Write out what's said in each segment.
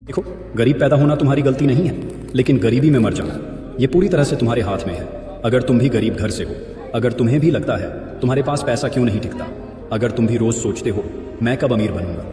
देखो, गरीब पैदा होना तुम्हारी गलती नहीं है, लेकिन गरीबी में मर जाना ये पूरी तरह से तुम्हारे हाथ में है। अगर तुम भी गरीब घर से हो, अगर तुम्हें भी लगता है तुम्हारे पास पैसा क्यों नहीं टिकता, अगर तुम भी रोज सोचते हो मैं कब अमीर बनूंगा,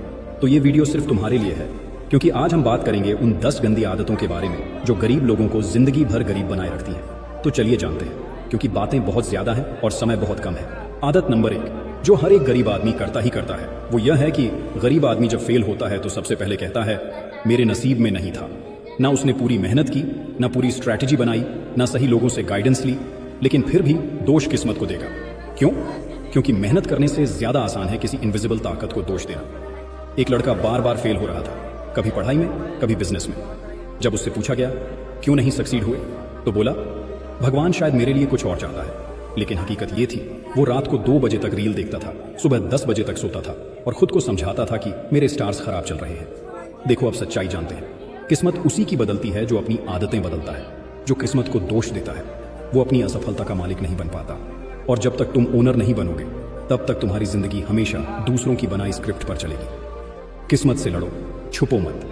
तो ये वीडियो सिर्फ तुम्हारे लिए है। क्योंकि आज हम बात करेंगे उन 10 गंदी आदतों के बारे में जो गरीब लोगों को जिंदगी भर गरीब बनाए रखती है। तो चलिए जानते हैं, क्योंकि बातें बहुत ज्यादा हैं और समय बहुत कम है। आदत नंबर 1 जो हर एक गरीब आदमी करता ही करता है, वो यह है कि गरीब आदमी जब फेल होता है तो सबसे पहले कहता है मेरे नसीब में नहीं था। ना उसने पूरी मेहनत की, ना पूरी स्ट्रैटेजी बनाई, ना सही लोगों से गाइडेंस ली, लेकिन फिर भी दोष किस्मत को देगा। क्यों? क्योंकि मेहनत करने से ज्यादा आसान है किसी इनविजिबल ताकत को दोष देना। एक लड़का बार बार फेल हो रहा था, कभी पढ़ाई में, कभी बिजनेस में। जब उससे पूछा गया क्यों नहीं सक्सीड हुए, तो बोला भगवान शायद मेरे लिए कुछ और चाहता है। लेकिन हकीकत ये थी, वो रात को 2 बजे तक रील देखता था, सुबह 10 बजे तक सोता था और खुद को समझाता था कि मेरे स्टार्स खराब चल रहे हैं। देखो, अब सच्चाई जानते हैं, किस्मत उसी की बदलती है जो अपनी आदतें बदलता है। जो किस्मत को दोष देता है वो अपनी असफलता का मालिक नहीं बन पाता। और जब तक तुम ओनर नहीं बनोगे, तब तक तुम्हारी जिंदगी हमेशा दूसरों की बनाई स्क्रिप्ट पर चलेगी। किस्मत से लड़ो, छुपो मत,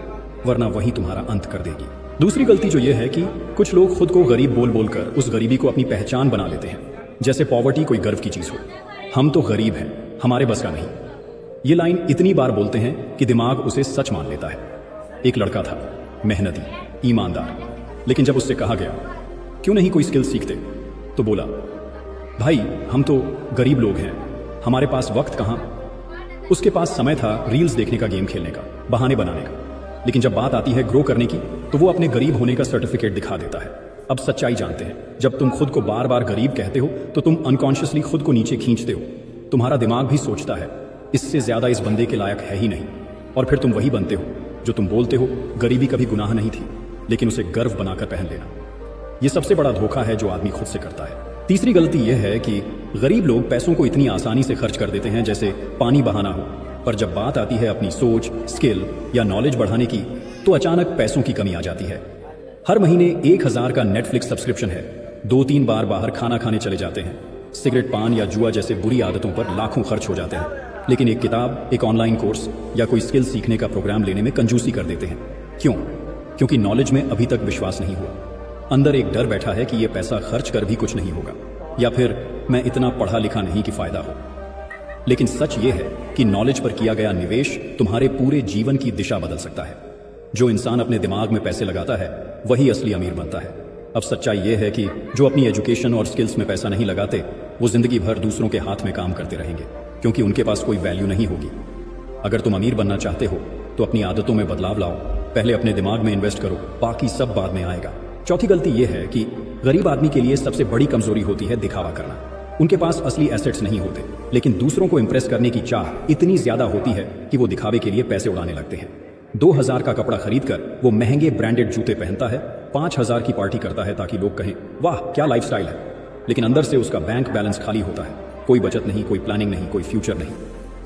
वरना वही तुम्हारा अंत कर देगी। दूसरी गलती जो यह है कि कुछ लोग खुद को गरीब बोल बोलकर उस गरीबी को अपनी पहचान बना लेते हैं, जैसे पॉवर्टी कोई गर्व की चीज हो। हम तो गरीब हैं, हमारे बस का नहीं। ये लाइन इतनी बार बोलते हैं कि दिमाग उसे सच मान लेता है। एक लड़का था, मेहनती, ईमानदार, लेकिन जब उससे कहा गया क्यों नहीं कोई स्किल सीखते, तो बोला भाई हम तो गरीब लोग हैं, हमारे पास वक्त कहां। उसके पास समय था रील्स देखने का, गेम खेलने का, बहाने बनाने का, लेकिन जब बात आती है ग्रो करने की तो वो अपने गरीब होने का सर्टिफिकेट दिखा देता है। अब सच्चाई जानते हैं, जब तुम खुद को बार बार गरीब कहते हो तो तुम अनकॉन्शियसली खुद को नीचे खींचते हो। तुम्हारा दिमाग भी सोचता है इससे ज्यादा इस बंदे के लायक है ही नहीं, और फिर तुम वही बनते हो जो तुम बोलते हो गरीबी कभी गुनाह नहीं थी, लेकिन उसे गर्व बनाकर पहन लेना। यह सबसे बड़ा धोखा है जो आदमी खुद से करता है। तीसरी गलती यह है कि गरीब लोग पैसों को इतनी आसानी से खर्च कर देते हैं जैसे पानी बहाना हो, पर जब बात आती है अपनी सोच, स्किल या नॉलेज बढ़ाने की, तो अचानक पैसों की कमी आ जाती है। हर महीने 1000 का नेटफ्लिक्स सब्सक्रिप्शन है, 2-3 बार बाहर खाना खाने चले जाते हैं, सिगरेट, पान या जुआ जैसे बुरी आदतों पर लाखों खर्च हो जाते हैं, लेकिन एक किताब, एक ऑनलाइन कोर्स या कोई स्किल सीखने का प्रोग्राम लेने में कंजूसी कर देते हैं। क्यों? क्योंकि नॉलेज में अभी तक विश्वास नहीं हुआ। अंदर एक डर बैठा है कि यह पैसा खर्च कर भी कुछ नहीं होगा, या फिर मैं इतना पढ़ा लिखा नहीं कि फायदा हो। लेकिन सच यह है कि नॉलेज पर किया गया निवेश तुम्हारे पूरे जीवन की दिशा बदल सकता है। जो इंसान अपने दिमाग में पैसे लगाता है वही असली अमीर बनता है। अब सच्चाई यह है कि जो अपनी एजुकेशन और स्किल्स में पैसा नहीं लगाते, वो जिंदगी भर दूसरों के हाथ में काम करते रहेंगे, क्योंकि उनके पास कोई वैल्यू नहीं होगी। अगर तुम अमीर बनना चाहते हो तो अपनी आदतों में बदलाव लाओ, पहले अपने दिमाग में इन्वेस्ट करो, बाकी सब बाद में आएगा। चौथी गलती यह है कि गरीब आदमी के लिए सबसे बड़ी कमजोरी होती है दिखावा करना। उनके पास असली एसेट्स नहीं होते, लेकिन दूसरों को इंप्रेस करने की चाह इतनी ज्यादा होती है कि वो दिखावे के लिए पैसे उड़ाने लगते हैं। 2000 का कपड़ा खरीदकर वो महंगे ब्रांडेड जूते पहनता है, 5000 की पार्टी करता है ताकि लोग कहें वाह क्या लाइफस्टाइल है, लेकिन अंदर से उसका बैंक बैलेंस खाली होता है। कोई बचत नहीं, कोई प्लानिंग नहीं, कोई फ्यूचर नहीं।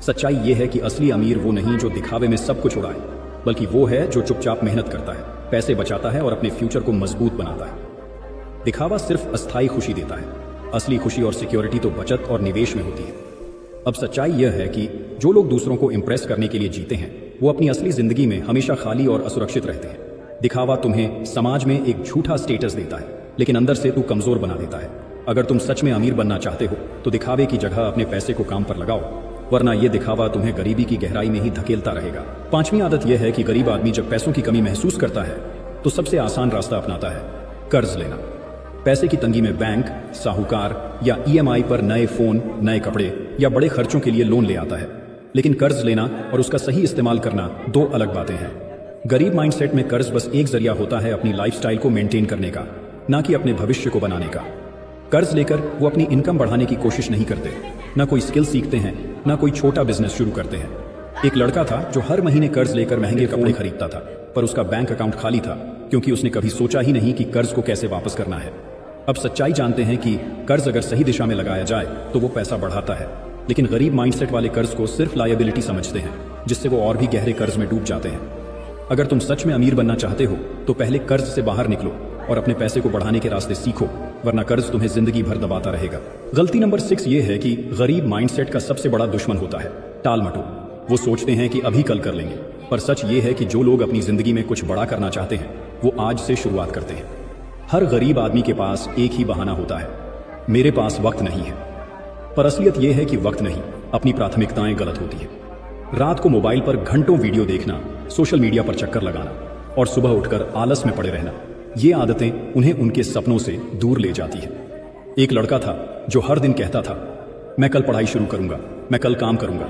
सच्चाई ये है कि असली अमीर वो नहीं जो दिखावे में सब कुछ उड़ाए, बल्कि वो है जो चुपचाप मेहनत करता है, पैसे बचाता है और अपने फ्यूचर को मजबूत बनाता है। दिखावा सिर्फ अस्थायी खुशी देता है, असली खुशी और सिक्योरिटी तो बचत और निवेश में होती है। अब सच्चाई यह है कि जो लोग दूसरों को इंप्रेस करने के लिए जीते हैं, वो अपनी असली जिंदगी में हमेशा खाली और असुरक्षित रहते हैं। दिखावा तुम्हें समाज में एक झूठा स्टेटस देता है, लेकिन अंदर से तू कमजोर बना देता है। अगर तुम सच में अमीर बनना चाहते हो तो दिखावे की जगह अपने पैसे को काम पर लगाओ, वरना यह दिखावा तुम्हें गरीबी की गहराई में ही धकेलता रहेगा। 5वीं आदत यह है कि गरीब आदमी जब पैसों की कमी महसूस करता है तो सबसे आसान रास्ता अपनाता है, कर्ज लेना। पैसे की तंगी में बैंक, साहूकार या EMI पर नए फोन, नए कपड़े या बड़े खर्चों के लिए लोन ले आता है। लेकिन कर्ज लेना और उसका सही इस्तेमाल करना 2 अलग बातें हैं। गरीब माइंडसेट में कर्ज बस एक जरिया होता है अपनी लाइफस्टाइल को मेंटेन करने का, ना कि अपने भविष्य को बनाने का। कर्ज लेकर वो अपनी इनकम बढ़ाने की कोशिश नहीं करते, ना कोई स्किल सीखते हैं, ना कोई छोटा बिजनेस शुरू करते हैं। एक लड़का था जो हर महीने कर्ज लेकर महंगे कपड़े खरीदता था, पर उसका बैंक अकाउंट खाली था, क्योंकि उसने कभी सोचा ही नहीं कि कर्ज को कैसे वापस करना है। अब सच्चाई जानते हैं कि कर्ज अगर सही दिशा में लगाया जाए तो वो पैसा बढ़ाता है, लेकिन गरीब माइंडसेट वाले कर्ज को सिर्फ लायबिलिटी समझते हैं, जिससे वो और भी गहरे कर्ज में डूब जाते हैं। अगर तुम सच में अमीर बनना चाहते हो तो पहले कर्ज से बाहर निकलो और अपने पैसे को बढ़ाने के रास्ते सीखो, वरना कर्ज तुम्हें जिंदगी भर दबाता रहेगा। गलती नंबर 6 ये है कि गरीब माइंडसेट का सबसे बड़ा दुश्मन होता है टाल मटोल। वो सोचते हैं कि अभी कल कर लेंगे, पर सच ये है कि जो लोग अपनी जिंदगी में कुछ बड़ा करना चाहते हैं वो आज से शुरुआत करते हैं। हर गरीब आदमी के पास एक ही बहाना होता है, मेरे पास वक्त नहीं है। पर असलियत यह है कि वक्त नहीं, अपनी प्राथमिकताएं गलत होती हैं। रात को मोबाइल पर घंटों वीडियो देखना, सोशल मीडिया पर चक्कर लगाना और सुबह उठकर आलस में पड़े रहना, ये आदतें उन्हें उनके सपनों से दूर ले जाती हैं। एक लड़का था जो हर दिन कहता था, मैं कल पढ़ाई शुरू करूंगा, मैं कल काम करूंगा।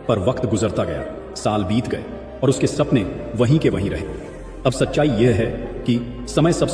पर वक्त गुजरता गया, साल बीत गए और उसके सपने वहीं के वहीं रहे। अब सच्चाई यह है कि समय सबसे